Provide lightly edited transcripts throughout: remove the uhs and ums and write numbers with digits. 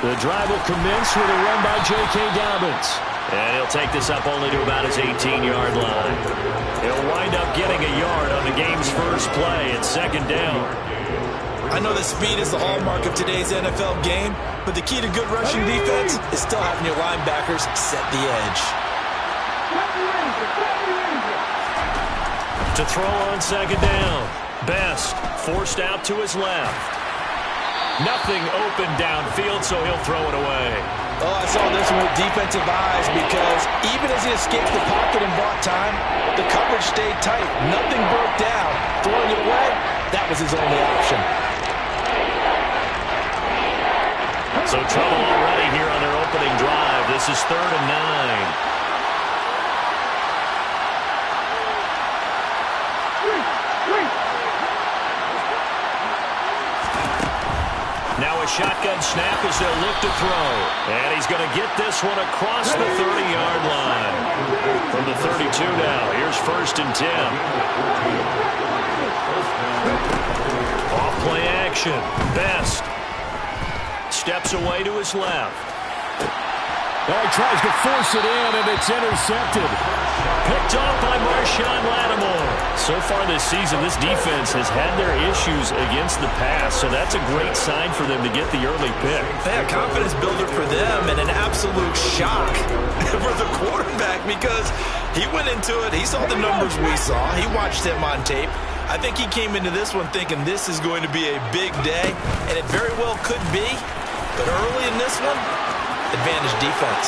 The drive will commence with a run by J.K. Dobbins. And he'll take this up only to about his 18-yard line. He'll wind up getting a yard on the game's first play at second down. I know that speed is the hallmark of today's NFL game, but the key to good rushing defense is still having your linebackers set the edge. To throw on second down. Best forced out to his left. Nothing open downfield, so he'll throw it away. Oh, I saw this one with defensive eyes because even as he escaped the pocket and bought time, the coverage stayed tight. Nothing broke down. Throwing it away, that was his only option. So trouble already here on their opening drive. This is 3rd and 9. Now a shotgun snap as they'll look to throw. And he's going to get this one across the 30-yard line. From the 32 now, here's 1st and 10. Off play action. Best. Steps away to his left. Oh, he tries to force it in, and it's intercepted. Picked off by Marshawn Lattimore. So far this season, this defense has had their issues against the pass, so that's a great sign for them to get the early pick. Yeah, confidence builder for them and an absolute shock for the quarterback because he went into it. He saw the numbers we saw. He watched him on tape. I think he came into this one thinking this is going to be a big day, and it very well could be. But early in this one, advantage defense.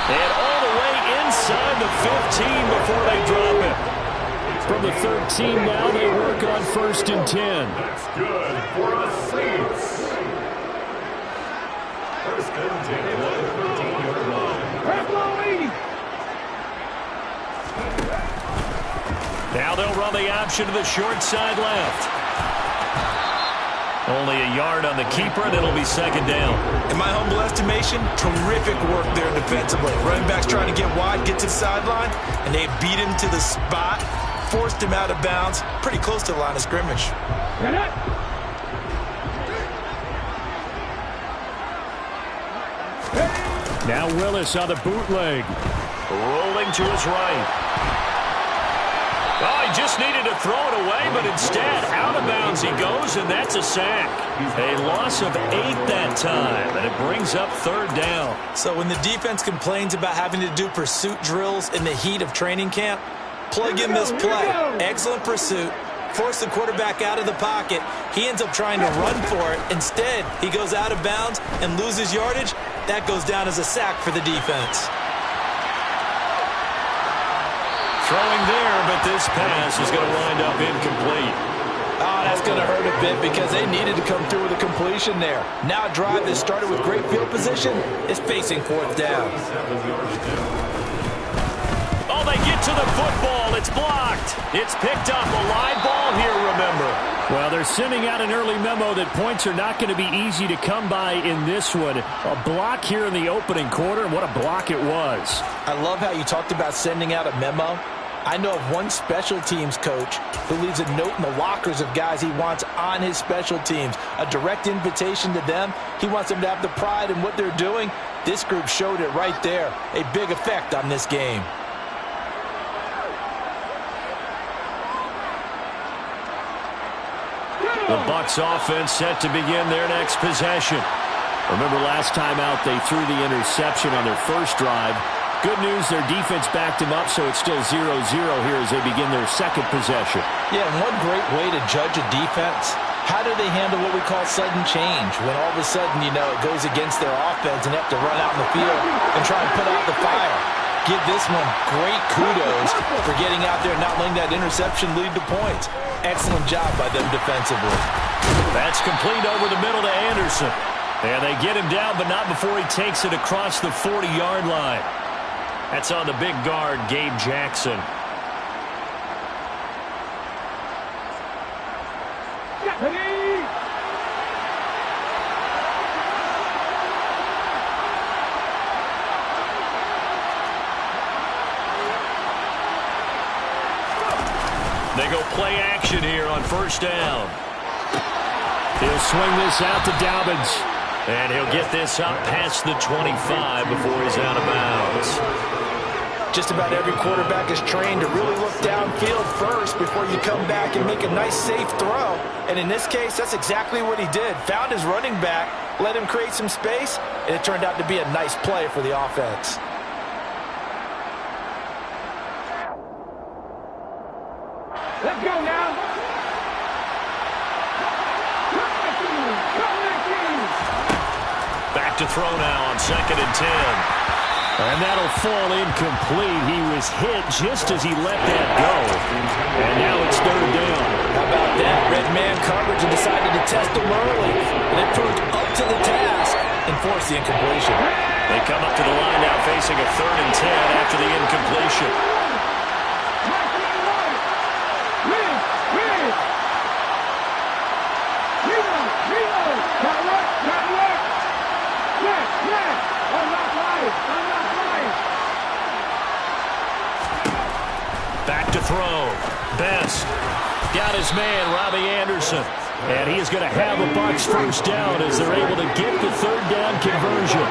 And all the way inside the 15 before they drop it. From the 13 now, they work on 1st and 10. That's good for a Saints. 1st and 10 at the 13-yard line. Now they'll run the option to the short side left. Only a yard on the keeper, and it'll be 2nd down. In my humble estimation, terrific work there defensively. Running backs trying to get wide, get to the sideline, and they beat him to the spot, forced him out of bounds, pretty close to the line of scrimmage. Now Willis on the bootleg. Rolling to his right. Oh, he just needed to throw it away, but instead, out of bounds he goes, and that's a sack. A loss of 8 that time, and it brings up 3rd down. So when the defense complains about having to do pursuit drills in the heat of training camp, plug in this play. Excellent pursuit. Force the quarterback out of the pocket. He ends up trying to run for it. Instead, he goes out of bounds and loses yardage. That goes down as a sack for the defense. Throwing there, but this pass is going to wind up incomplete. Oh, that's going to hurt a bit because they needed to come through with a completion there. Now a drive that started with great field position is facing 4th down. Oh, they get to the football. It's blocked. It's picked up. A live ball here, remember. Well, they're sending out an early memo that points are not going to be easy to come by in this one. A block here in the opening quarter, and what a block it was. I love how you talked about sending out a memo. I know of one special teams coach who leaves a note in the lockers of guys he wants on his special teams. A direct invitation to them. He wants them to have the pride in what they're doing. This group showed it right there. A big effect on this game. The Bucs offense set to begin their next possession. Remember last time out they threw the interception on their first drive. Good news, their defense backed him up, so it's still 0-0 here as they begin their second possession. Yeah, and one great way to judge a defense, how do they handle what we call sudden change? When all of a sudden, you know, it goes against their offense and they have to run out in the field and try and put out the fire. Give this one great kudos for getting out there and not letting that interception lead to points. Excellent job by them defensively. That's complete over the middle to Anderson. And they get him down, but not before he takes it across the 40-yard line. That's on the big guard, Gabe Jackson. They go play action here on 1st down. He'll swing this out to Dobbins. And he'll get this up past the 25 before he's out of bounds. Just about every quarterback is trained to really look downfield first before you come back and make a nice, safe throw. And in this case, that's exactly what he did. Found his running back, let him create some space, and it turned out to be a nice play for the offense. Let's go now. Back to throw now on 2nd and 10. And that'll fall incomplete. He was hit just as he let that go. And now it's 3rd down. How about that? Red man coverage and decided to test him early. And it proved up to the task and forced the incompletion. They come up to the line now facing a 3rd and 10 after the incompletion. Back to throw. Best. Got his man, Robbie Anderson. And he is going to have a Bucs 1st down as they're able to get the 3rd down conversion.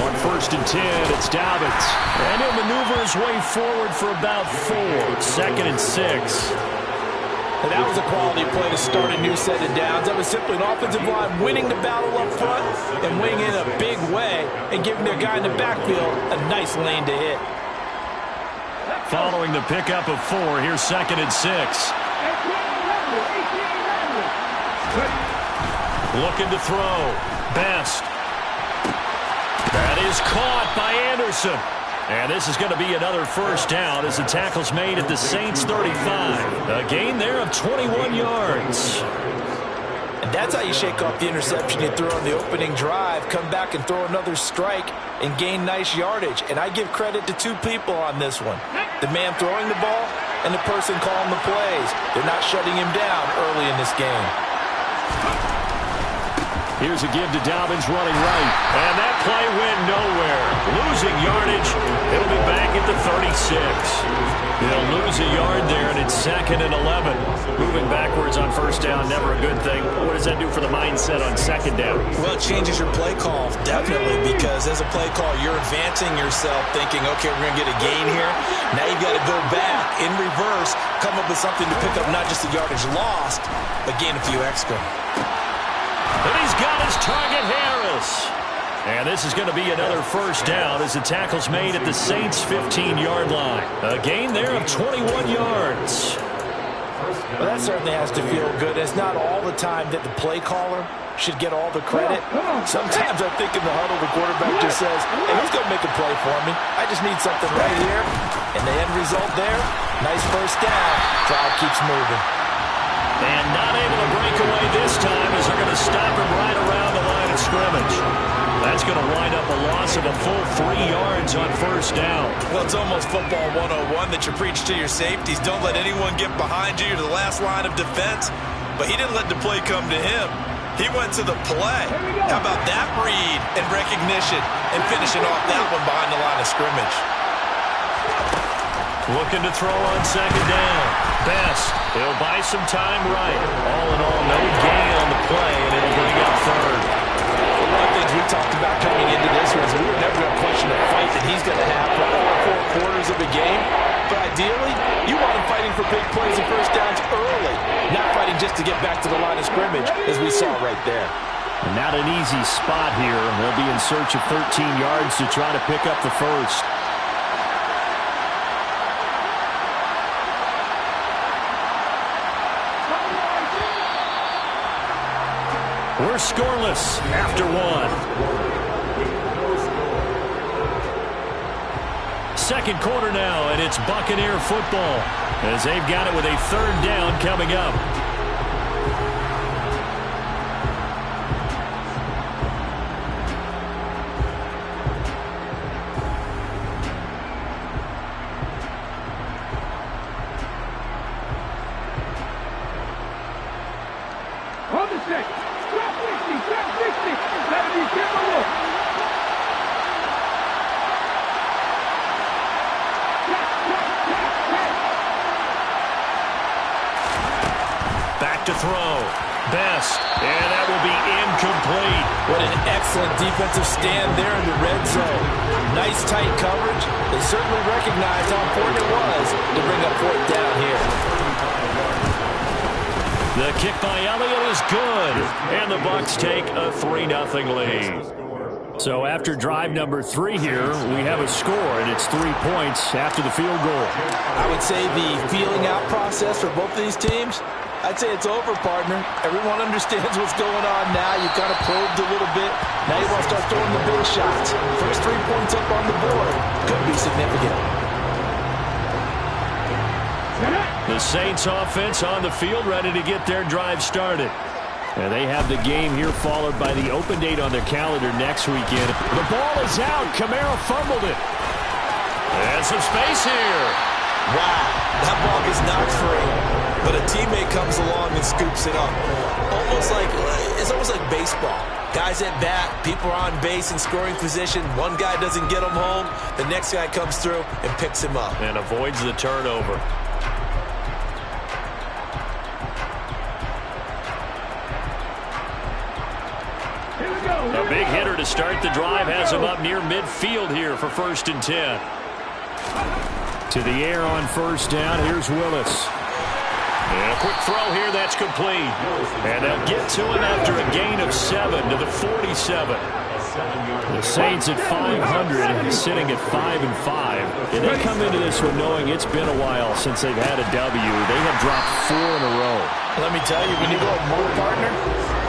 On 1st and 10, it's Dobbins. And he'll maneuver his way forward for about 4. 2nd and 6. And that was a quality play to start a new set of downs. That was simply an offensive line winning the battle up front and winning in a big way and giving their guy in the backfield a nice lane to hit. Following the pickup of 4, here's 2nd and 6. Looking to throw. Best. That is caught by Anderson. And this is going to be another 1st down as the tackle's made at the Saints 35. A gain there of 21 yards. And that's how you shake off the interception you threw on the opening drive, come back and throw another strike and gain nice yardage. And I give credit to 2 people on this one. The man throwing the ball and the person calling the plays. They're not shutting him down early in this game. Here's a give to Dobbins running right. And that play went nowhere. Losing yardage. It'll be back at the 36. They'll lose a yard there, and it's 2nd and 11. Moving backwards on 1st down, never a good thing. What does that do for the mindset on 2nd down? Well, it changes your play call, definitely, because as a play call, you're advancing yourself thinking, okay, we're going to get a gain here. Now you've got to go back in reverse, come up with something to pick up not just the yardage lost, but gain a few extra. And he's got his target, Harris. And this is going to be another 1st down as the tackle's made at the Saints' 15-yard line. A gain there of 21 yards. Well, that certainly has to feel good. It's not all the time that the play caller should get all the credit. Sometimes I think in the huddle, the quarterback just says, hey, who's going to make a play for me? I just need something right here. And the end result there, nice 1st down. Crowd keeps moving. And not able to break away this time as they're going to stop him right around the line of scrimmage. That's going to wind up a loss of a full 3 yards on 1st down. Well, it's almost football 101 that you preach to your safeties. Don't let anyone get behind you. You're the last line of defense. But he didn't let the play come to him. He went to the play. How about that read and recognition and finishing off that one behind the line of scrimmage? Looking to throw on 2nd down. Best. He'll buy some time right. All in all, no gain on the play, and it'll bring up 3rd. Well, one of the things we talked about coming into this was we were never going to question the fight that he's going to have for all 4 quarters of the game. But ideally, you want him fighting for big plays and 1st downs early, not fighting just to get back to the line of scrimmage, as we saw right there. Not an easy spot here. They'll be in search of 13 yards to try to pick up the 1st. We're scoreless after 1. 2nd quarter now, and it's Buccaneer football as they've got it with a 3rd down coming up. On the 6. Drop 60. Drop 60. Let me give a look. an excellent defensive stand there in the red zone. Nice tight coverage. They certainly recognized how important it was to bring up fourth down here. The kick by Elliott is good, and the Bucs take a 3-0 lead. So after drive number 3 here, we have a score, and it's 3 points after the field goal. I would say the feeling out process for both of these teams, I'd say it's over, partner. Everyone understands what's going on now. You kind of probed a little bit. Now you want to start throwing the big shots. First 3 points up on the board could be significant. The Saints offense on the field, ready to get their drive started. And they have the game here followed by the open date on their calendar next weekend. The ball is out. Kamara fumbled it. And some space here. Wow, that ball gets knocked free, but a teammate comes along and scoops it up. It's almost like baseball. Guys at bat, people are on base in scoring position. One guy doesn't get him home. The next guy comes through and picks him up. And avoids the turnover. A big hitter to start the drive has him up near midfield here for 1st and 10. To the air on 1st down. Here's Willis. And a quick throw here that's complete. And they'll get to him after a gain of 7 to the 47. The Saints at 500, sitting at 5-5. And they come into this one knowing it's been a while since they've had a W. They have dropped 4 in a row. Let me tell you, when you go a more partner,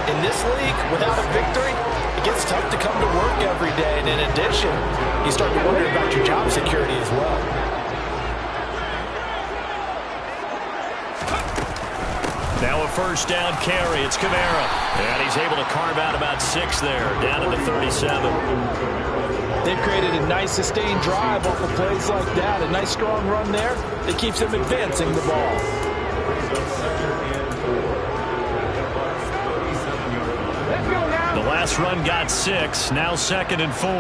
in this league, without a victory, it gets tough to come to work every day. And in addition, you start to wonder about your job security as well. Now a 1st down carry. It's Kamara. And he's able to carve out about 6 there, down to the 37. They've created a nice sustained drive off of plays like that. A nice strong run there that keeps them advancing the ball. The last run got 6. Now 2nd and 4.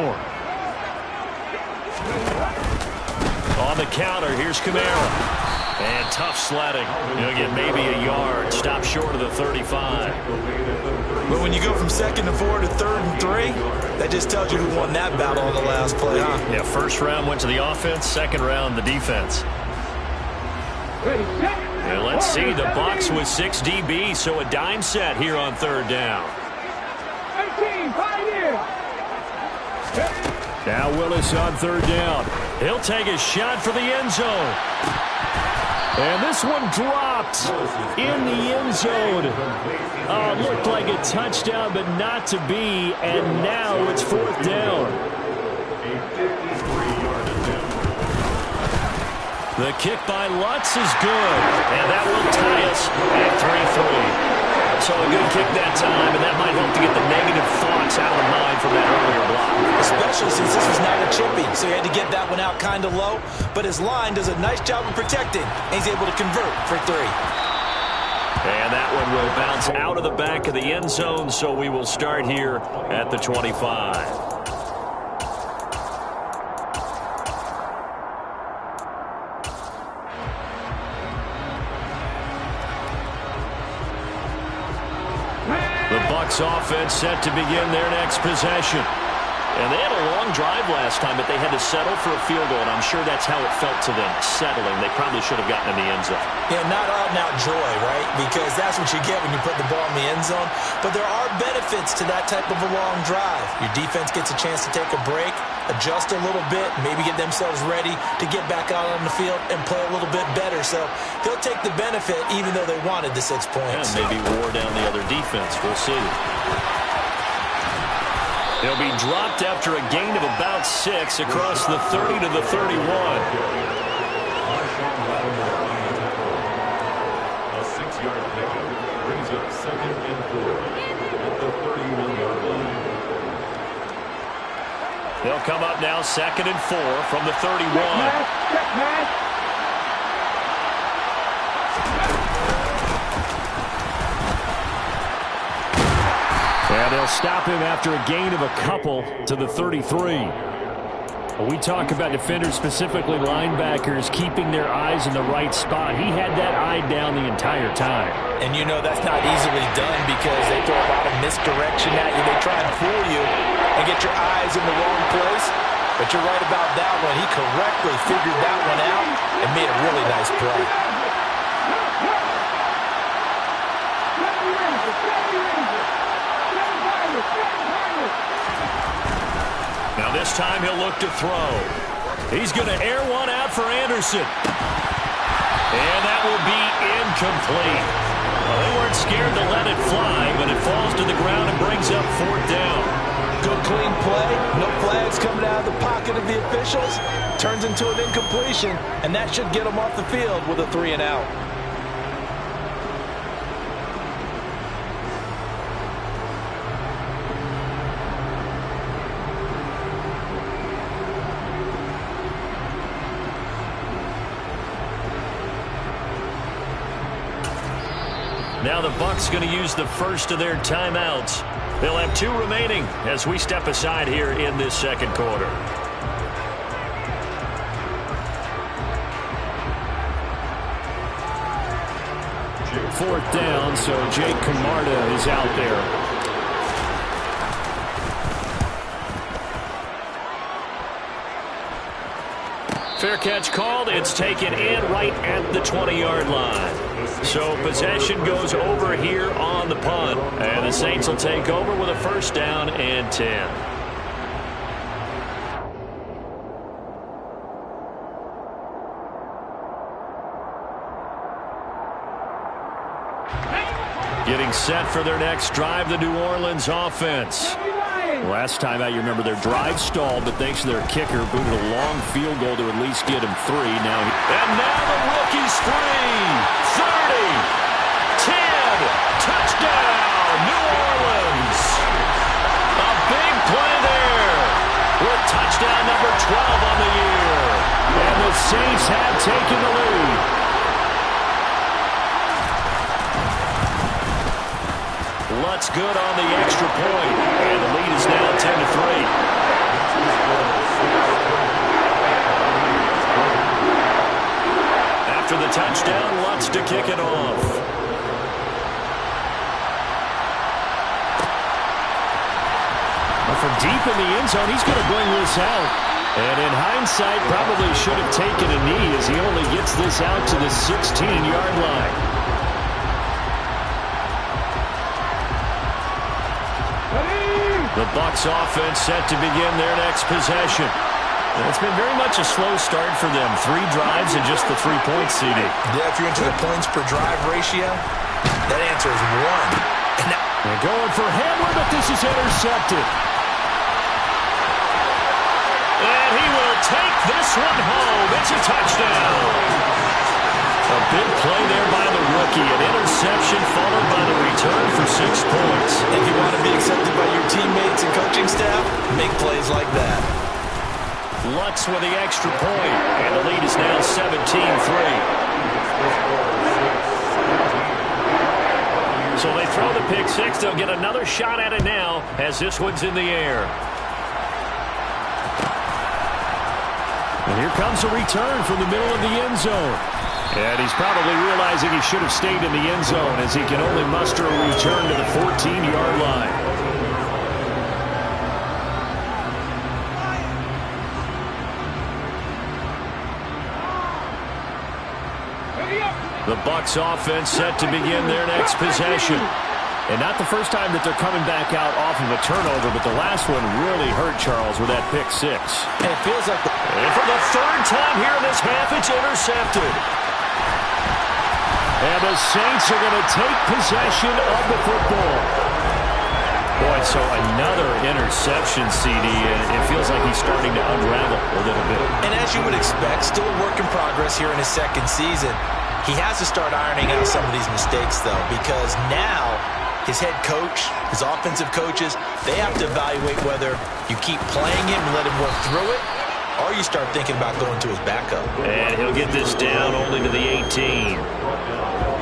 On the counter, here's Kamara. And tough sledding. He'll get maybe a yard. Stop short of the 35. But when you go from 2nd and 4 to 3rd and 3, that just tells you who won that battle on the last play, huh? Yeah, 1st round went to the offense. 2nd round, the defense. And let's see, the Bucs with 6 DBs, so a dime set here on 3rd down. Now Willis on 3rd down. He'll take a shot for the end zone. And this one dropped in the end zone. Looked like a touchdown, but not to be. And now it's 4th down. The kick by Lutz is good. And that will tie us at 3-3. So a good kick that time, and that might help to get the negative thoughts out of the mind from that earlier block. Especially since this was not a chippy, so he had to get that one out kind of low. But his line does a nice job of protecting, and he's able to convert for 3. And that one will bounce out of the back of the end zone, so we will start here at the 25. The Bucs offense set to begin their next possession. And they had a long drive last time, but they had to settle for a field goal, and I'm sure that's how it felt to them, settling. They probably should have gotten in the end zone. Yeah, not out-and-out joy, right? Because that's what you get when you put the ball in the end zone. But there are benefits to that type of a long drive. Your defense gets a chance to take a break, adjust a little bit, maybe get themselves ready to get back out on the field and play a little bit better. So they'll take the benefit even though they wanted the 6 points. And maybe wore down the other defense. We'll see. He'll be dropped after a gain of about 6 across the 30 to the 31. A 6-yard pickup brings up 2nd and 4 at the 31-yard line. They'll come up now 2nd and 4 from the 31. And they'll stop him after a gain of a couple to the 33. We talk about defenders, specifically linebackers, keeping their eyes in the right spot. He had that eye down the entire time. And you know that's not easily done because they throw a lot of misdirection at you. They try and fool you and get your eyes in the wrong place. But you're right about that one. He correctly figured that one out and made a really nice play. Now this time he'll look to throw. He's going to air one out for Anderson. And that will be incomplete. Well, they weren't scared to let it fly, but it falls to the ground and brings up 4th down. Good clean play. No flags coming out of the pocket of the officials. Turns into an incompletion, and that should get them off the field with a 3 and out. Now the Bucs going to use the first of their timeouts. They'll have 2 remaining as we step aside here in this second quarter. Fourth down, so Jake Camarda is out there. Fair catch called. It's taken in right at the 20-yard line. So possession goes over here on the punt. And the Saints will take over with a 1st down and 10. Getting set for their next drive, the New Orleans offense. Last time out, you remember their drive stalled, but thanks to their kicker, booted a long field goal to at least get him 3. And now the rookie's free. 30, 10, touchdown, New Orleans. A big play there with touchdown number 12 on the year. And the Saints have taken the lead. Lutz good on the extra point, and the lead is now 10-3. After the touchdown, Lutz to kick it off. From deep in the end zone, he's going to bring this out. And in hindsight, probably should have taken a knee as he only gets this out to the 16-yard line. The Bucs offense set to begin their next possession. It's been very much a slow start for them. 3 drives and just the 3 points, CD. Yeah, if you're into the points per drive ratio, that answer is 1. They're going for Hamler, but this is intercepted. And he will take this one home. It's a touchdown. A big play there by the rookie. An interception followed by the return for 6 points. If you want to be accepted by your teammates and coaching staff, make plays like that. Lutz with the extra point, and the lead is now 17-3. So they throw the pick 6. They'll get another shot at it now as this one's in the air. And here comes a return from the middle of the end zone. And he's probably realizing he should have stayed in the end zone as he can only muster a return to the 14-yard line. The Bucs offense set to begin their next possession. And not the first time that they're coming back out off of a turnover, but the last one really hurt Charles with that pick 6. And it feels like and for the 3rd time here in this half, it's intercepted. And the Saints are going to take possession of the football. Boy, so another interception, CD, and it feels like he's starting to unravel a little bit. And as you would expect, still a work in progress here in his 2nd season. He has to start ironing out some of these mistakes, though, because now his head coach, his offensive coaches, they have to evaluate whether you keep playing him and let him work through it, or you start thinking about going to his backup. And he'll get this down only to the 18.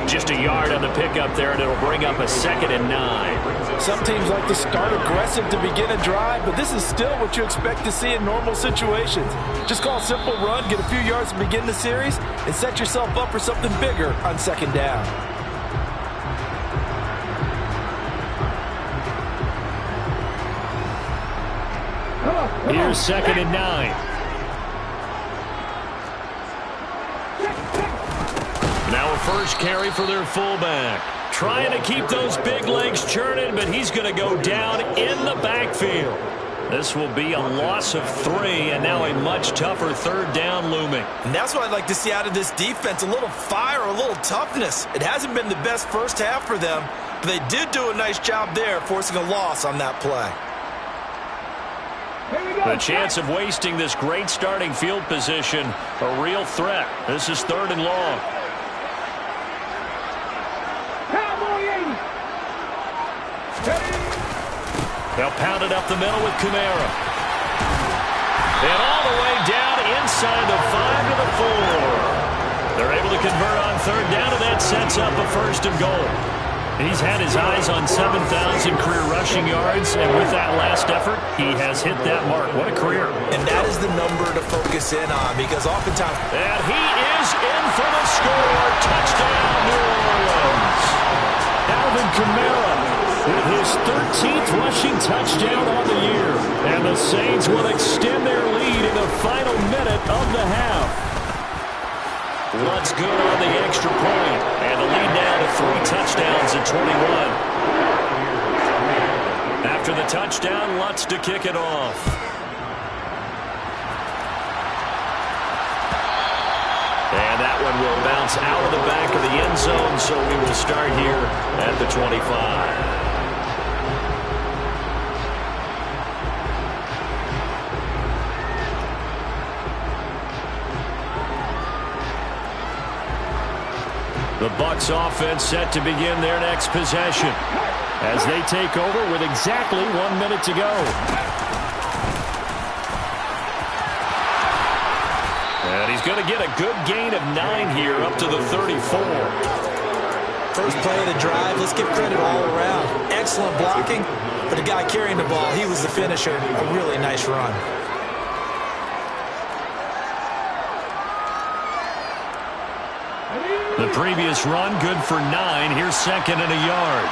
Just a yard on the pickup there, and it'll bring up a 2nd and 9. Some teams like to start aggressive to begin a drive, but this is still what you expect to see in normal situations. Just call a simple run, get a few yards to begin the series, and set yourself up for something bigger on 2nd down. Here's 2nd and 9. Now a first carry for their fullback. Trying to keep those big legs churning, but he's going to go down in the backfield. This will be a loss of 3, and now a much tougher 3rd down looming. And that's what I'd like to see out of this defense, a little fire, a little toughness. It hasn't been the best first half for them, but they did do a nice job there, forcing a loss on that play. The chance of wasting this great starting field position, a real threat. This is 3rd and long. They'll pound it up the middle with Kamara. And all the way down inside the 5 to the 4. They're able to convert on 3rd down, and that sets up a 1st and goal. He's had his eyes on 7,000 career rushing yards, and with that last effort, he has hit that mark. What a career. And that is the number to focus in on, because oftentimes... And he is in for the score. Touchdown, New Orleans. Alvin Kamara with his 13th rushing touchdown on the year. And the Saints will extend their lead in the final minute of the half. Lutt's good on the extra point. And the lead now to 3 touchdowns at 21. After the touchdown, Lutt's to kick it off. And that one will bounce out of the back of the end zone, so we will start here at the 25. The Bucs offense set to begin their next possession as they take over with exactly 1 minute to go. And he's going to get a good gain of 9 here up to the 34. First play of the drive, let's give credit all around. Excellent blocking, but the guy carrying the ball, he was the finisher. A really nice run. The previous run, good for 9. Here's 2nd and a yard.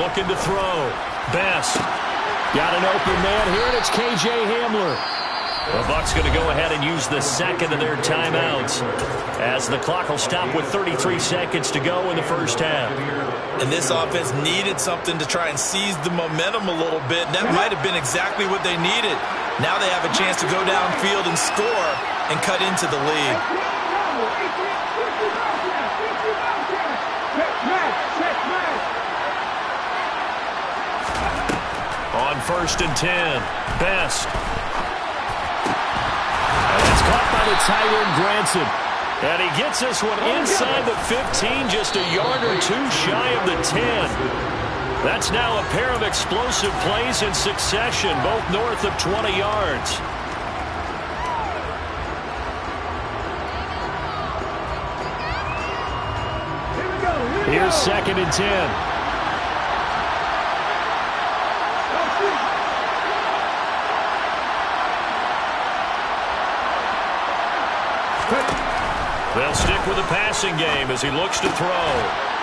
Looking to throw. Best. Got an open man here, and it's K.J. Hamler. The Bucs going to go ahead and use the 2nd of their timeouts as the clock will stop with 33 seconds to go in the first half. And this offense needed something to try and seize the momentum a little bit. That might have been exactly what they needed. Now they have a chance to go downfield and score and cut into the lead. On 1st and 10, Best. And it's caught by the tight end, Granson. And he gets this one inside the 15, just a yard or 2 shy of the 10. That's now a pair of explosive plays in succession, both north of 20 yards. Here's 2nd and 10. They'll stick with the passing game as he looks to throw.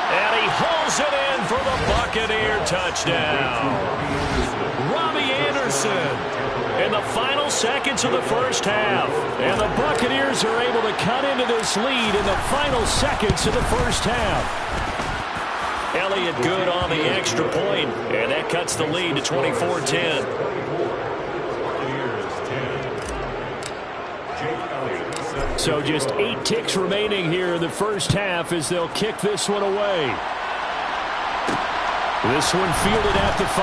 And he hauls it in for the Buccaneer touchdown. Robbie Anderson in the final seconds of the first half. And the Buccaneers are able to cut into this lead in the final seconds of the first half. Elliott good on the extra point, and that cuts the lead to 24-10. So just 8 ticks remaining here in the first half as they'll kick this one away. This one fielded at the 5.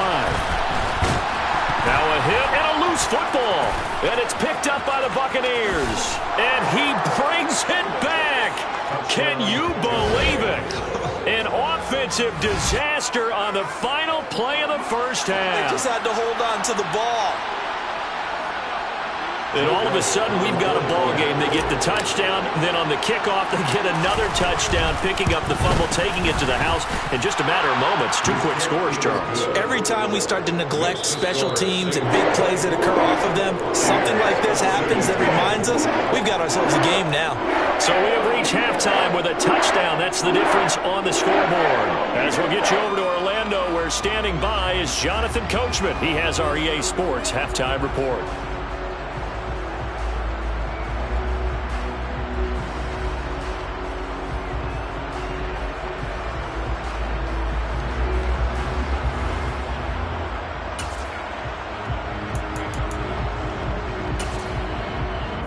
Now a hit and a loose football. And it's picked up by the Buccaneers. And he brings it back. Can you believe it? An offensive disaster on the final play of the first half. They just had to hold on to the ball. And all of a sudden, we've got a ball game. They get the touchdown, then on the kickoff, they get another touchdown, picking up the fumble, taking it to the house in just a matter of moments. 2 quick scores, Charles. Every time we start to neglect special teams and big plays that occur off of them, something like this happens that reminds us we've got ourselves a game now. So we have reached halftime with a touchdown. That's the difference on the scoreboard. As we'll get you over to Orlando, where standing by is Jonathan Coachman. He has our EA Sports halftime report.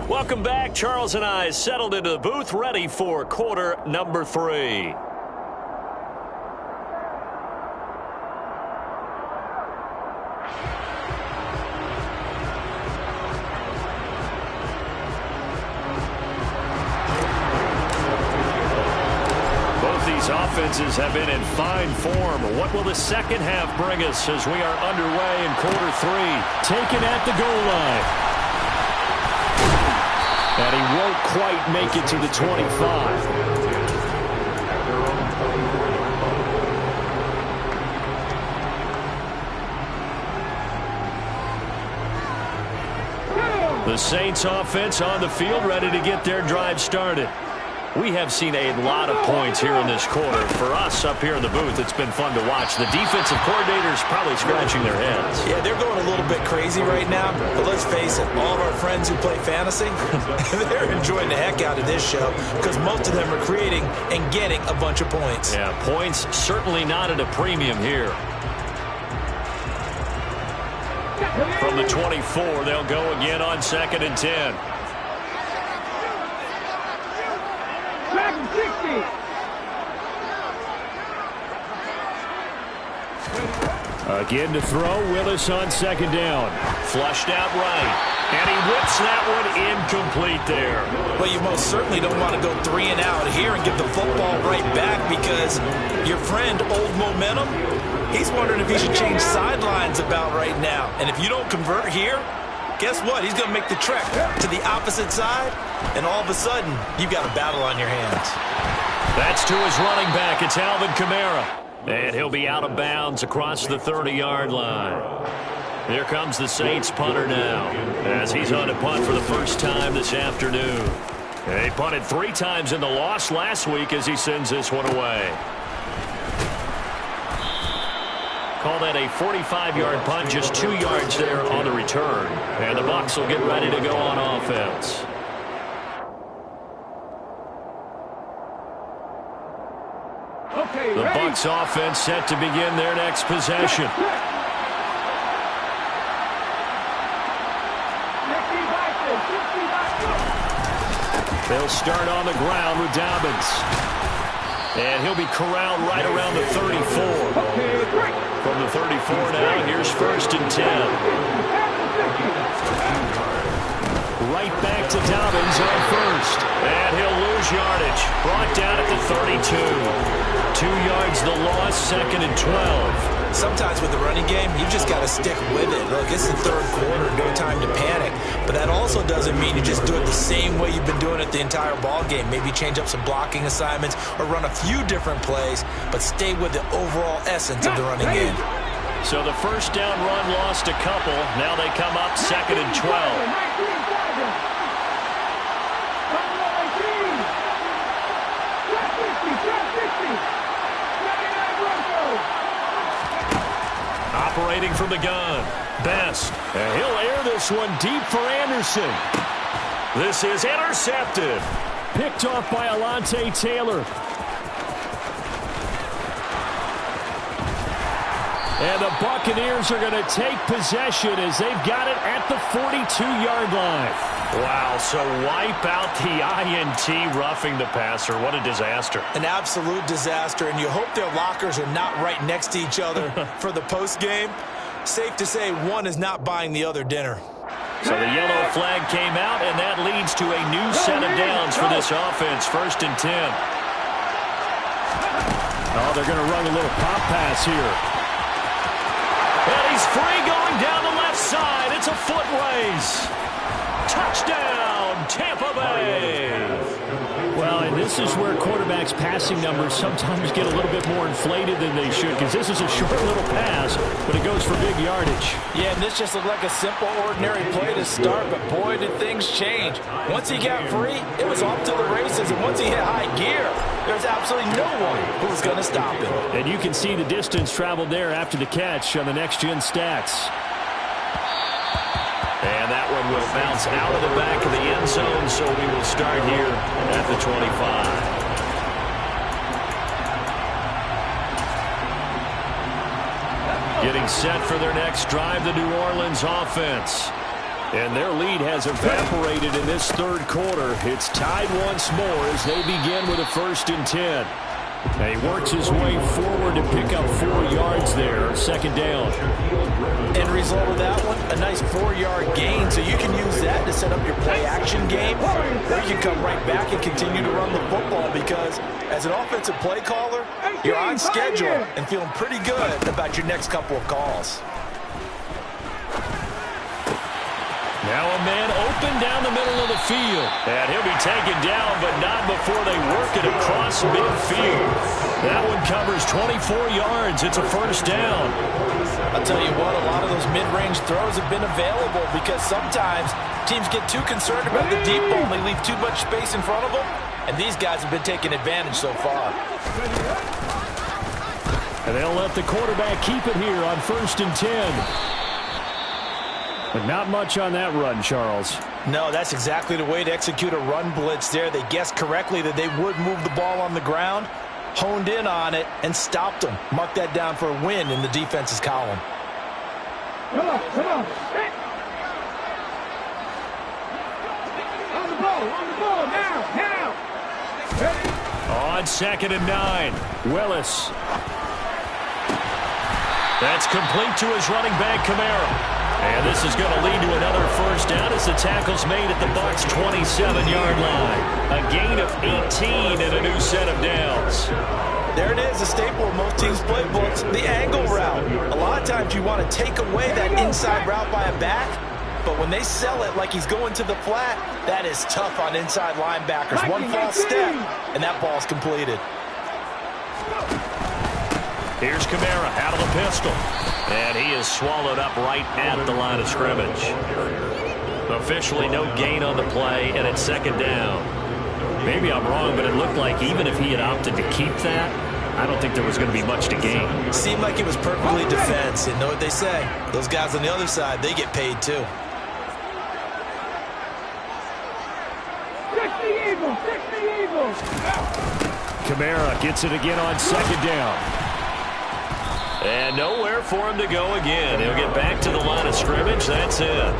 Welcome back. Charles and I settled into the booth, ready for quarter number 3. Both these offenses have been in fine form. What will the second half bring us as we are underway in quarter 3? Taken at the goal line. And he won't quite make it to the 25. The Saints offense on the field, ready to get their drive started. We have seen a lot of points here in this quarter. For us up here in the booth, it's been fun to watch. The defensive coordinators probably scratching their heads. Yeah, they're going a little bit crazy right now. But let's face it, all of our friends who play fantasy, they're enjoying the heck out of this show because most of them are creating and getting a bunch of points. Yeah, points certainly not at a premium here. From the 24, they'll go again on 2nd and 10. Again to throw. Willis on 2nd down. Flushed out right. And he whips that one incomplete there. Well, you most certainly don't want to go 3 and out here and give the football right back because your friend, Old Momentum, he's wondering if he should change sidelines about right now. And if you don't convert here, guess what? He's going to make the trek to the opposite side, and all of a sudden, you've got a battle on your hands. That's to his running back. It's Alvin Kamara. And he'll be out of bounds across the 30-yard line. Here comes the Saints punter now, as he's on a punt for the first time this afternoon. He punted 3 times in the loss last week as he sends this one away. Call that a 45-yard punt, just 2 yards there on the return. And the Bucs will get ready to go on offense. The Bucs offense set to begin their next possession. They'll start on the ground with Dobbins. And he'll be corralled right around the 34. From the 34 now, here's 1st and 10. Right back to Dobbins on 1st. And he'll lose yardage. Brought down at the 32. 2 yards the loss, 2nd and 12. Sometimes with the running game, you just got to stick with it. Look, it's the 3rd quarter, no time to panic. But that also doesn't mean you just do it the same way you've been doing it the entire ball game. Maybe change up some blocking assignments or run a few different plays, but stay with the overall essence of the running game. So the first down run lost a couple. Now they come up 2nd and 12. Operating from the gun, Best. And he'll air this one deep for Anderson. This is intercepted. Picked off by Alontae Taylor. And the Buccaneers are going to take possession as they've got it at the 42-yard line. Wow, so wipe out the INT, roughing the passer. What a disaster. An absolute disaster, and you hope their lockers are not right next to each other for the postgame. Safe to say one is not buying the other dinner. So the yellow flag came out, and that leads to a new set of downs for this offense. 1st and 10. Oh, they're going to run a little pop pass here. And he's free going down the left side. It's a foot race. Touchdown, Tampa Bay. Well, and this is where quarterbacks' passing numbers sometimes get a little bit more inflated than they should, because this is a short little pass, but it goes for big yardage. Yeah, and this just looked like a simple, ordinary play to start, but boy, did things change. Once he got free, it was off to the races, and once he hit high gear, there's absolutely no one who was going to stop him. And you can see the distance traveled there after the catch on the next-gen stats. And that one will bounce out of the back of the end zone, so we will start here at the 25. Getting set for their next drive, the New Orleans offense. And their lead has evaporated in this third quarter. It's tied once more as they begin with a 1st and 10. And he works his way forward to pick up 4 yards there, 2nd down. End result of that one, a nice 4-yard gain, so you can use that to set up your play-action game, or you can come right back and continue to run the football, because as an offensive play caller, you're on schedule and feeling pretty good about your next couple of calls. Now a man open down the middle of the field. And he'll be taken down, but not before they work it across midfield. That one covers 24 yards. It's a 1st down. I'll tell you what, a lot of those mid-range throws have been available because sometimes teams get too concerned about the deep ball and they leave too much space in front of them. And these guys have been taking advantage so far. And they'll let the quarterback keep it here on 1st and 10. But not much on that run, Charles. No, that's exactly the way to execute a run blitz there. They guessed correctly that they would move the ball on the ground, honed in on it, and stopped them. Mark that down for a win in the defense's column. Come on, come on. Hey. On the ball, now. Ready? On 2nd and 9, Willis. That's complete to his running back, Kamara. And this is going to lead to another 1st down as the tackle's made at the Bucs' 27-yard line. A gain of 18 and a new set of downs. There it is, a staple of most teams' playbooks, the angle route. A lot of times you want to take away that inside route by a back, but when they sell it like he's going to the flat, that is tough on inside linebackers. One false step, and that ball's completed. Here's Kamara out of the pistol. And he is swallowed up right at the line of scrimmage. Officially no gain on the play, and it's 2nd down. Maybe I'm wrong, but it looked like even if he had opted to keep that, I don't think there was going to be much to gain. It seemed like it was perfectly defense, and know what they say. Those guys on the other side, they get paid too. 60 Eagles. Kamara gets it again on 2nd down. And nowhere for him to go again. He'll get back to the line of scrimmage. That's it.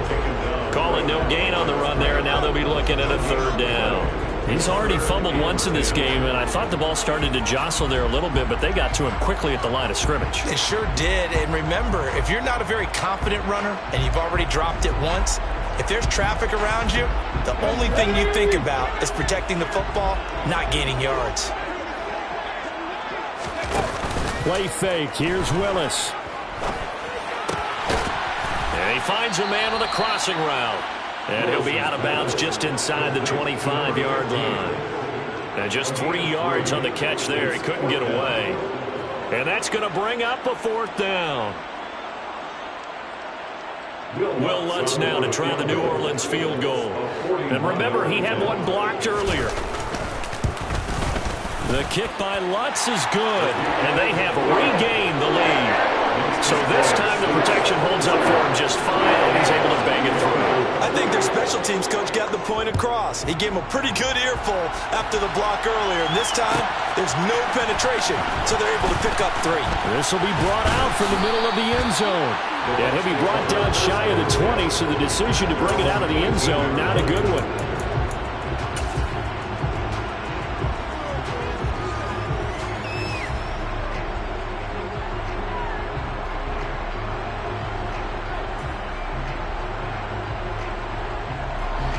Calling no gain on the run there, and now they'll be looking at a 3rd down. He's already fumbled once in this game, and I thought the ball started to jostle there a little bit, but they got to him quickly at the line of scrimmage. It sure did, and remember, if you're not a very confident runner and you've already dropped it once, if there's traffic around you, the only thing you think about is protecting the football, not gaining yards. Play fake. Here's Willis. And he finds a man on the crossing route. And he'll be out of bounds just inside the 25-yard line. And just 3 yards on the catch there. He couldn't get away. And that's going to bring up a 4th down. Will Lutz now to try the New Orleans field goal. And remember, he had one blocked earlier. The kick by Lutz is good, and they have regained the lead. So this time the protection holds up for him just fine, and he's able to bang it through. I think their special teams coach got the point across. He gave him a pretty good earful after the block earlier, and this time there's no penetration, so they're able to pick up 3. This will be brought out from the middle of the end zone. And he'll be brought down shy of the 20, so the decision to bring it out of the end zone, not a good one.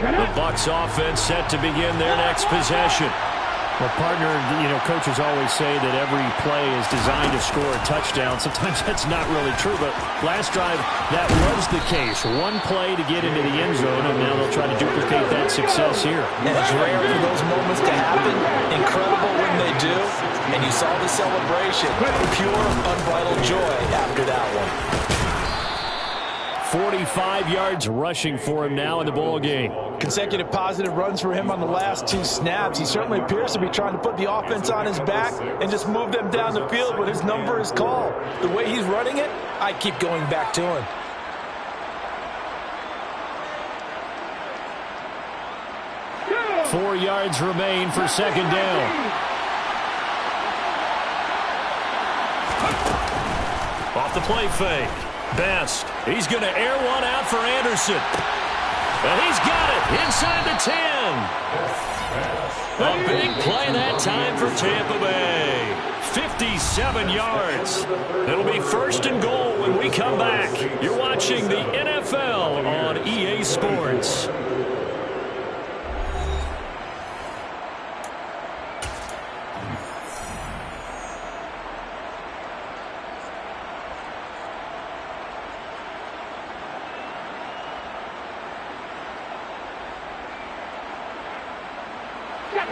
The Bucs offense set to begin their next possession. Well, partner, coaches always say that every play is designed to score a touchdown. Sometimes that's not really true, but last drive, that was the case. One play to get into the end zone, and now they'll try to duplicate that success here. And it's rare for those moments to happen. Incredible when they do. And you saw the celebration. Pure, unbridled joy after that one. 45 yards rushing for him now in the ball game. Consecutive positive runs for him on the last 2 snaps. He certainly appears to be trying to put the offense on his back and just move them down the field when his number is called. The way he's running it, I keep going back to him. Yeah. 4 yards remain for second down. Off the play fake. Best. He's going to air one out for Anderson. And he's got it inside the 10. A big play that time for Tampa Bay. 57 yards. It'll be first and goal when we come back. You're watching the NFL on EA Sports.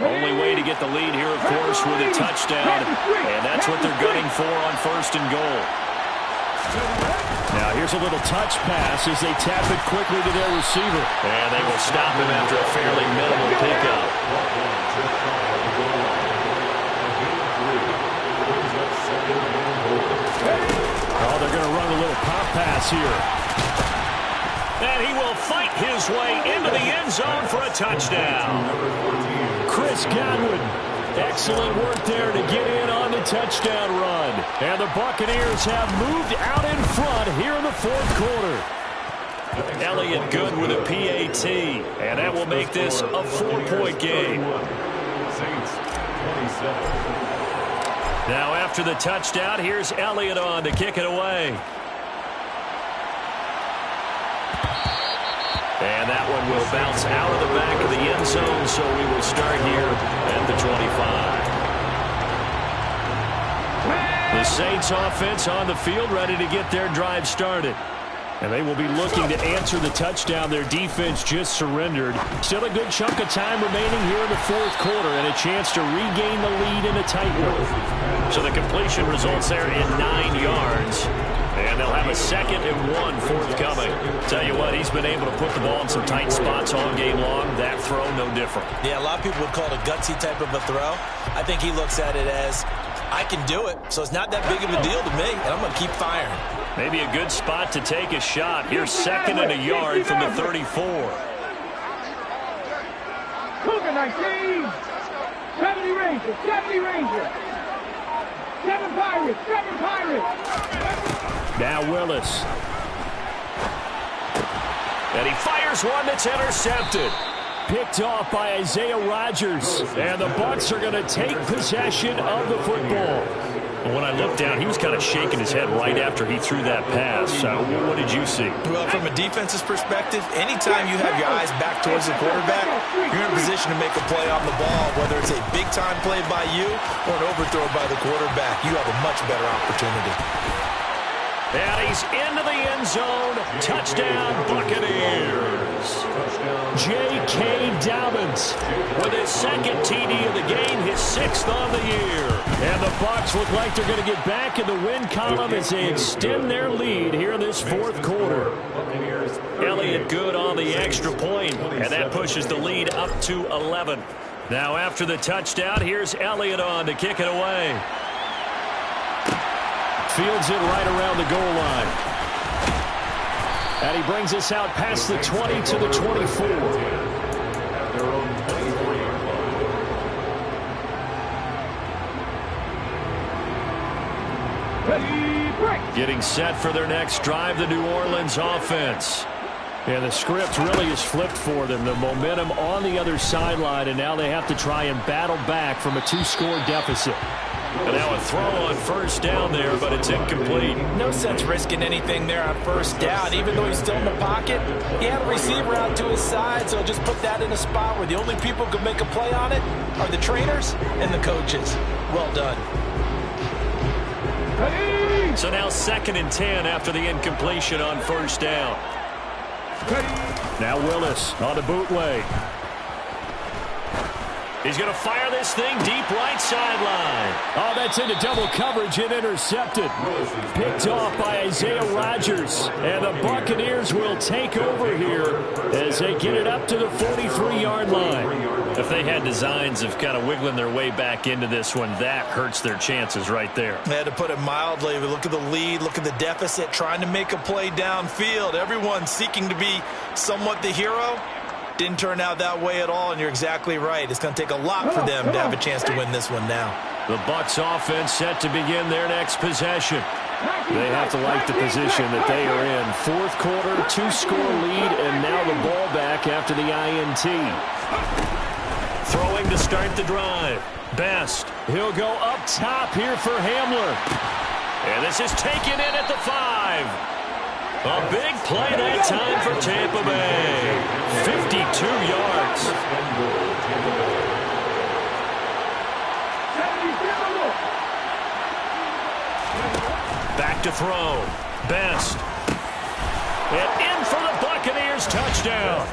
Only way to get the lead here, of course, with a touchdown. And that's what they're gunning for on first and goal. Now here's a little touch pass as they tap it quickly to their receiver. And they will stop him after a fairly minimal pickup. Oh, they're going to run a little pop pass here. And he will fight his way into the end zone for a touchdown. Chris Godwin, excellent work there to get in on the touchdown run. And the Buccaneers have moved out in front here in the fourth quarter. Elliott good with a PAT, and that will make this a 4-point game. Now after the touchdown, here's Elliott on to kick it away. And that one will bounce out of the back of the end zone, so we will start here at the 25. The Saints offense on the field ready to get their drive started. And they will be looking to answer the touchdown their defense just surrendered. Still a good chunk of time remaining here in the fourth quarter and a chance to regain the lead in a tight one. So the completion results there in 9 yards. And they'll have a 2nd and 1 forthcoming. Tell you what, he's been able to put the ball in some tight spots all game long. That throw, no different. Yeah, a lot of people would call it a gutsy type of a throw. I think he looks at it as, I can do it, so it's not that big of a deal to me, and I'm going to keep firing. Maybe a good spot to take a shot. Here's 2nd and a yard from the 34. Cougar 19. 70 Rangers. 70 Rangers. 7 Pirates. 7 Pirates. Now Willis. And he fires one that's intercepted. Picked off by Isaiah Rodgers. And the Bucs are going to take possession of the football. When I looked down, he was kind of shaking his head right after he threw that pass. What did you see? Well, from a defense's perspective, anytime you have your eyes back towards the quarterback, you're in a position to make a play on the ball, whether it's a big-time play by you or an overthrow by the quarterback. You have a much better opportunity. And he's into the end zone. Touchdown, Buccaneers. J.K. Dobbins with his 2nd TD of the game, his 6th on the year. And the Bucs look like they're going to get back in the win column as they extend their lead here in this fourth quarter. Elliott good on the extra point, and that pushes the lead up to 11. Now after the touchdown, here's Elliott on to kick it away. Fields it right around the goal line. And he brings us out past the 20 to the 24. Getting set for their next drive, the New Orleans offense. And the script really is flipped for them. The momentum on the other sideline, and now they have to try and battle back from a 2-score deficit. And now a throw on first down there, but it's incomplete. No sense risking anything there on first down. Even though he's still in the pocket, he had a receiver out to his side, so just put that in a spot where the only people who can make a play on it are the trainers and the coaches. Well done. So now 2nd and 10 after the incompletion on first down. Now Willis on the bootleg. He's going to fire this thing deep right sideline. Oh, that's into double coverage and intercepted. Picked off by Isaiah Rodgers. And the Buccaneers will take over here as they get it up to the 43-yard line. If they had designs of kind of wiggling their way back into this one, that hurts their chances right there. They had to put it mildly. But look at the lead, look at the deficit, trying to make a play downfield. Everyone seeking to be somewhat the hero. Didn't turn out that way at all, and you're exactly right. It's going to take a lot for them to have a chance to win this one now. The Bucs offense set to begin their next possession. They have to like the position that they are in. 4th quarter, 2-score lead, and now the ball back after the INT. Throwing to start the drive. Best. He'll go up top here for Hamler. And this is taken in at the 5. A big play that time for Tampa Bay. 52 yards. Back to throw. Best. And in for the Buccaneers touchdown.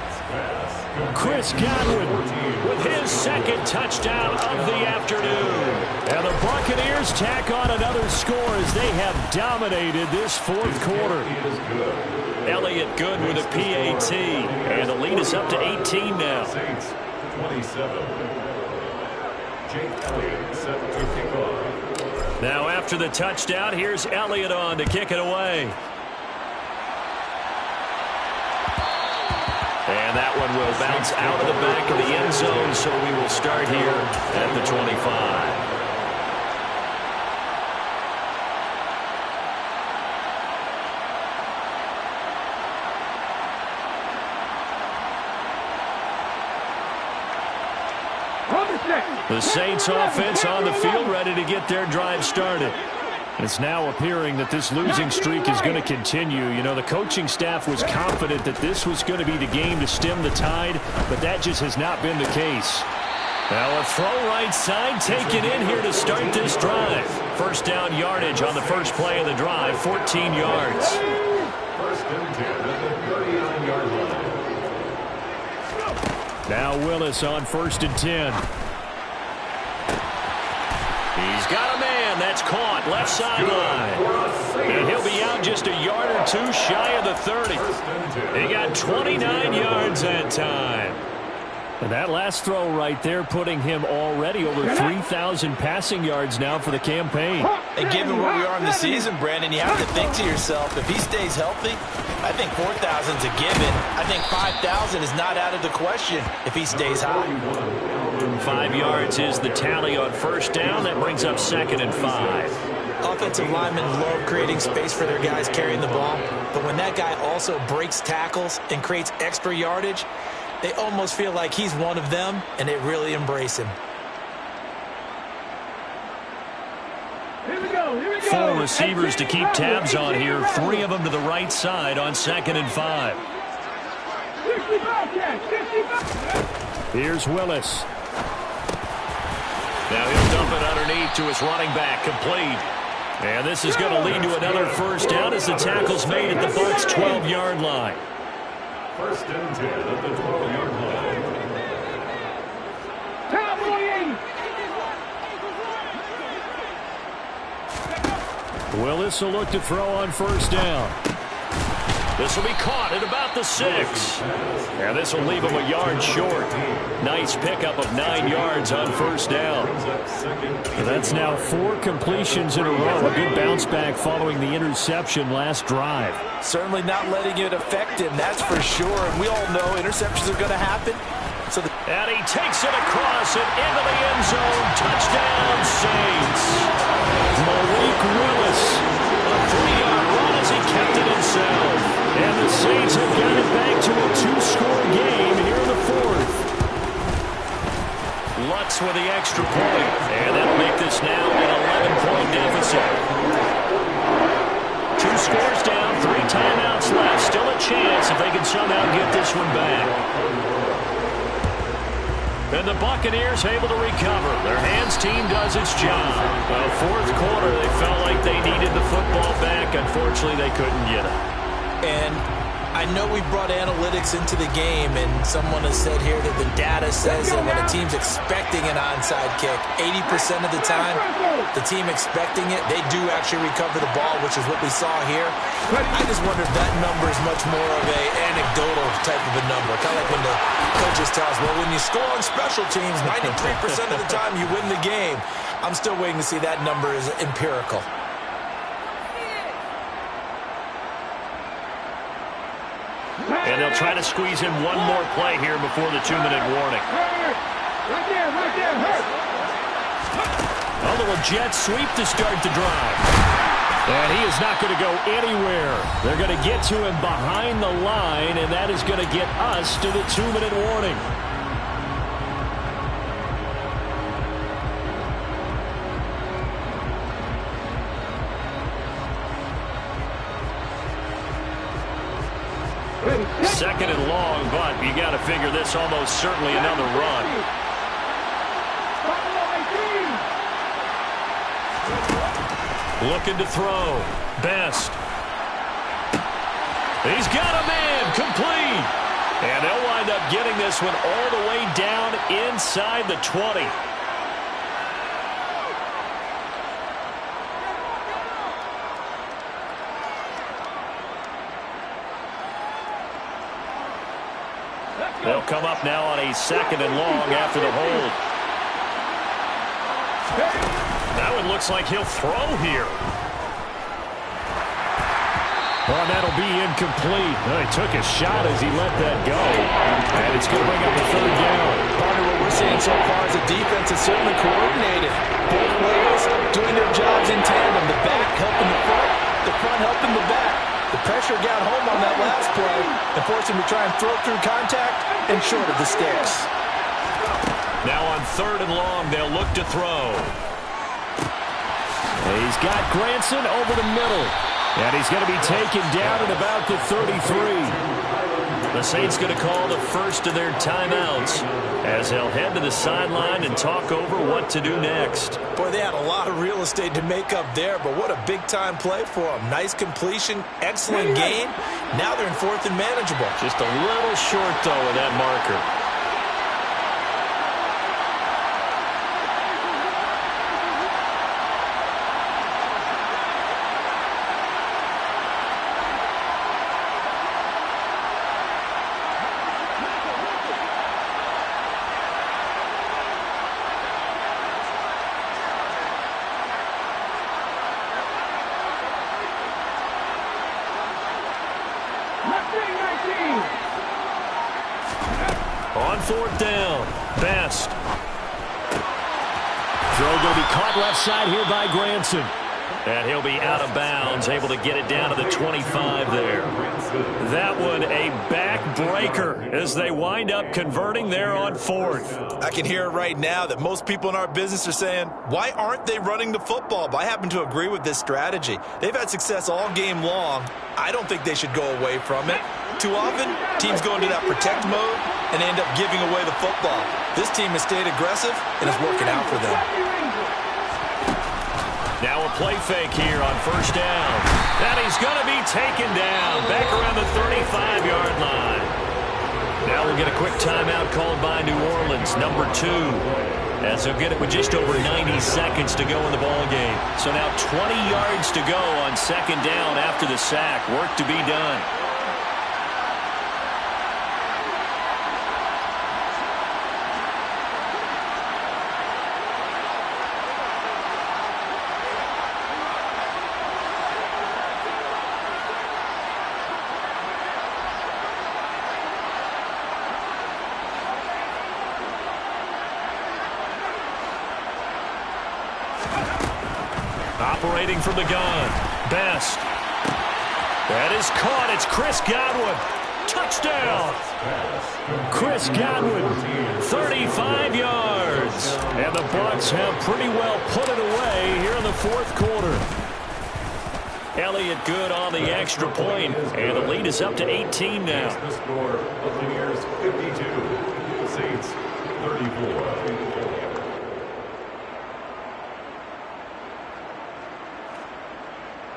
Chris Godwin with his 2nd touchdown of the afternoon. And the Buccaneers tack on another score as they have dominated this 4th quarter. Elliott good with a PAT. And the lead is up to 18 now. 27. Jake Elliott set to kick off. Now after the touchdown, here's Elliott on to kick it away. And that one will bounce out of the back of the end zone, so we will start here at the 25. The Saints offense on the field ready to get their drive started. It's now appearing that this losing streak is going to continue. You know, the coaching staff was confident that this was going to be the game to stem the tide, but that just has not been the case. Now a throw right side taken in here to start this drive. First down yardage on the first play of the drive, 14 yards. First and 10 at the 39-yard line. Now Willis on 1st and 10. He's got a man. That's caught. Left sideline. And he'll be out just a yard or two shy of the 30. He got 29 yards that time. And that last throw right there putting him already over 3,000 passing yards now for the campaign. And given where we are in the season, Brandon, you have to think to yourself, if he stays healthy, I think 4,000 is a given. I think 5,000 is not out of the question if he stays high. 5 yards is the tally on first down. That brings up 2nd and 5. Offensive linemen love creating space for their guys carrying the ball, but when that guy also breaks tackles and creates extra yardage, they almost feel like he's one of them, and they really embrace him. Here we go. 4 receivers to keep tabs on here. 3 of them to the right side on 2nd and 5. 65 catch, 65. Here's Willis. Now he'll dump it underneath to his running back, complete. And this is going to lead to another first down as the tackle's made at the Bucs' 12-yard line. First and 10 at the 12-yard line. Willis will look to throw on first down. This will be caught at about the 6. And this will leave him a yard short. Nice pickup of 9 yards on first down. That's now 4 completions in a row. A good bounce back following the interception last drive. Certainly not letting it affect him, that's for sure. And we all know interceptions are going to happen. And he takes it across and into the end zone. Touchdown, Saints. Malik Willis. A 3-yard run as he kept it himself. And the Saints have got it back to a 2-score game here in the 4th. Lutz with the extra point. And that'll make this now an chance if they can somehow get this one back. And the Buccaneers able to recover. Their hands team does its job. Fourth quarter, they felt like they needed the football back. Unfortunately, they couldn't get it. And I know we brought analytics into the game, and someone has said here that the data says that when a team's expecting an onside kick, 80% of the time, the team expecting it, they do actually recover the ball, which is what we saw here. I just wonder if that number is much more of a anecdotal type of a number. Kind of like when the coaches tell us, well, when you score on special teams, 93% of the time you win the game. I'm still waiting to see that number is empirical. And they'll try to squeeze in one more play here before the 2-minute warning. Right there, hurt. A little jet sweep to start the drive. And he is not going to go anywhere. They're going to get to him behind the line, and that is going to get us to the 2-minute warning. Second and long, but you got to figure this almost certainly another run. Looking to throw. Best. He's got a man. Complete. And they'll wind up getting this one all the way down inside the 20. They'll come up now on a second and long after the hold. That one looks like he'll throw here. Well, that'll be incomplete. He took a shot as he let that go. And it's going to bring up a third down. Partner, what we're seeing so far is the defense is certainly coordinated. Both players doing their jobs in tandem. The back helping the front helping the back. The pressure got home on that last play and forced him to try and throw through contact and short of the sticks. Now on third and long, they'll look to throw. He's got Granson over the middle. And he's going to be taken down at about the 33. The Saints going to call the first of their timeouts as they'll head to the sideline and talk over what to do next. Boy, they had a lot of real estate to make up there, but what a big-time play for them. Nice completion, excellent game. Now they're in fourth and manageable. Just a little short, though, of that marker. On fourth down, Best. Throw going to be caught left side here by Granson. And he'll be out of bounds, able to get it down to the 25 there. That one a backbreaker as they wind up converting there on fourth. I can hear it right now that most people in our business are saying, why aren't they running the football? But I happen to agree with this strategy. They've had success all game long. I don't think they should go away from it. Too often, teams go into that protect mode and end up giving away the football. This team has stayed aggressive, and it's working out for them. Now a play fake here on first down. And he's going to be taken down back around the 35-yard line. Now we'll get a quick timeout called by New Orleans, number 2. As they'll get it with just over 90 seconds to go in the ballgame. So now 20 yards to go on second down after the sack. Work to be done. Operating from the gun. Best. That is caught. It's Chris Godwin. Touchdown. Chris Godwin, 35 yards. And the Bucs have pretty well put it away here in the fourth quarter. Elliott good on the extra point, and the lead is up to 18 now. The score, Buccaneers 52, Saints 34.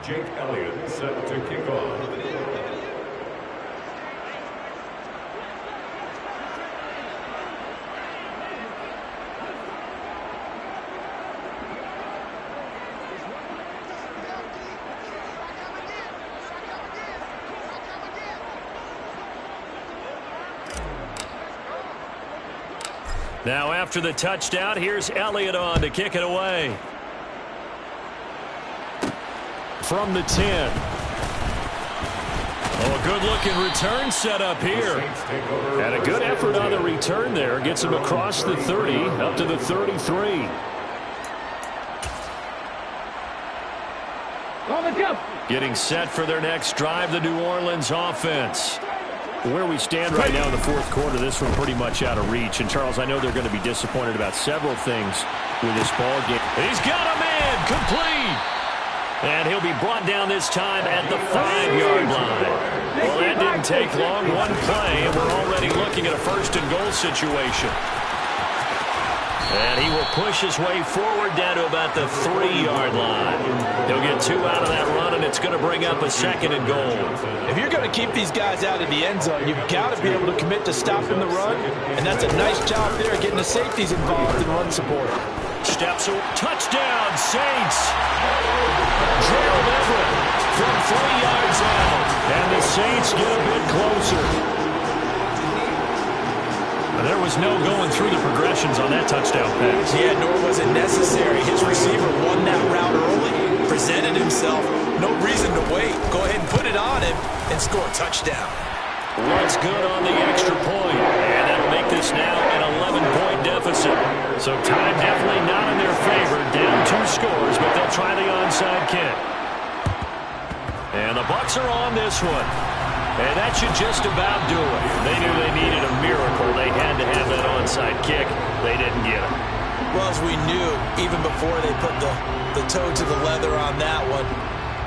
Jake Elliott set to kick off. Now after the touchdown, here's Elliott on to kick it away. From the 10. Oh, a good-looking return set up here. And a good effort on the return there. Gets him across the 30, up to the 33. Getting set for their next drive, the New Orleans offense. Where we stand right now in the fourth quarter, this one pretty much out of reach. And, Charles, I know they're going to be disappointed about several things with this ball game. He's got a man complete. And he'll be brought down this time at the 5-yard line. Well, that didn't take long. One play, and we're already looking at a first-and-goal situation. And he will push his way forward down to about the 3-yard line. He'll get 2 out of that run, and it's going to bring up a 2nd and goal. If you're going to keep these guys out of the end zone, you've got to be able to commit to stopping the run, and that's a nice job there getting the safeties involved in run support. Steps, touchdown, Saints. Gerald Everett from 3 yards out, and the Saints get a bit closer. There was no going through the progressions on that touchdown pass. Yeah, nor was it necessary. His receiver won that route early, presented himself. No reason to wait. Go ahead and put it on him and score a touchdown. Runs good on the extra point, and that'll make this now an 11-point deficit. So time definitely not in their favor. Down 2 scores, but they'll try the onside kick. And the Bucs are on this one. And that should just about do it. They knew they needed a miracle. They had to have that onside kick. They didn't get it. Well, as we knew, even before they put the toe to the leather on that one,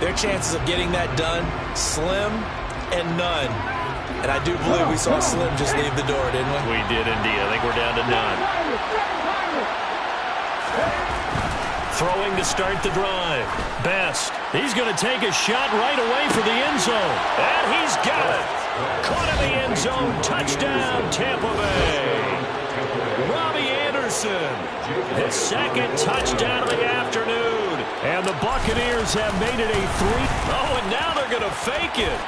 their chances of getting that done, slim and none. And I do believe we saw Slim just leave the door, didn't we? We did indeed. I think we're down to none. Throwing to start the drive. Best. He's going to take a shot right away for the end zone. And he's got it. Caught in the end zone. Touchdown, Tampa Bay. Robbie Anderson. His 2nd touchdown of the afternoon. And the Buccaneers have made it a 3. Oh, and now they're going to fake it.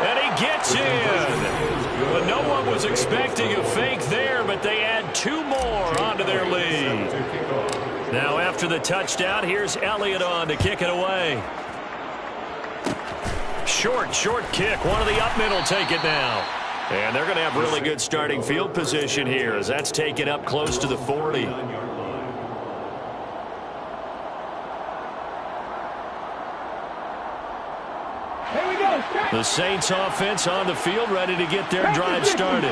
And he gets in. But no one was expecting a fake there, but they add 2 more onto their lead. Now after the touchdown, here's Elliott on to kick it away. Short kick. One of the up men will take it now. And they're going to have really good starting field position here as that's taken up close to the 40. The Saints offense on the field ready to get their drive started.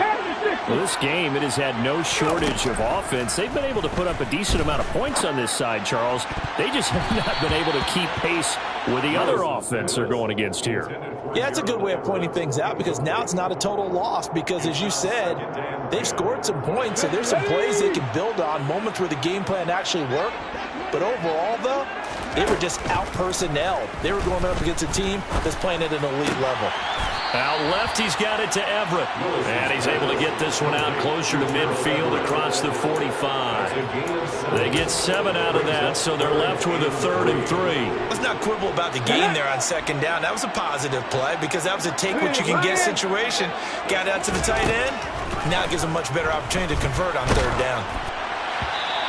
Well, this game, it has had no shortage of offense. They've been able to put up a decent amount of points on this side, Charles. They just have not been able to keep pace with the other offense they're going against here. Yeah, that's a good way of pointing things out because now it's not a total loss because, as you said, they've scored some points, so there's some plays they can build on, moments where the game plan actually worked. But overall, though, they were just out-personnel. They were going up against a team that's playing at an elite level. Out left, he's got it to Everett. And he's able to get this one out closer to midfield across the 45. They get 7 out of that, so they're left with a 3rd and 3. Let's not quibble about the gain there on 2nd down. That was a positive play because that was a take-what-you-can-get situation. Got out to the tight end. Now it gives them a much better opportunity to convert on 3rd down.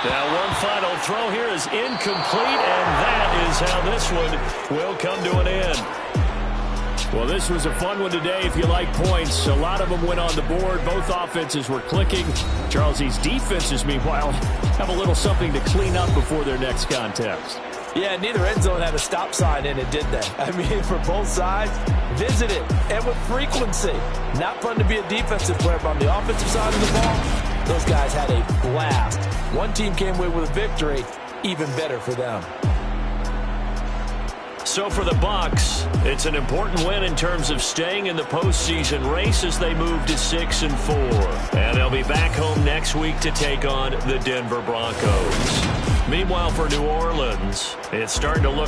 Now one final throw here is incomplete, and that is how this one will come to an end. Well, this was a fun one today if you like points. A lot of them went on the board. Both offenses were clicking. Charles, these defenses, meanwhile, have a little something to clean up before their next contest. Yeah, neither end zone had a stop sign in it, did they? I mean, for both sides, visit it, and with frequency. Not fun to be a defensive player, but on the offensive side of the ball, those guys had a blast. One team came away with a victory, even better for them. So for the Bucks, it's an important win in terms of staying in the postseason race as they move to 6-4. And they'll be back home next week to take on the Denver Broncos. Meanwhile, for New Orleans, it's starting to look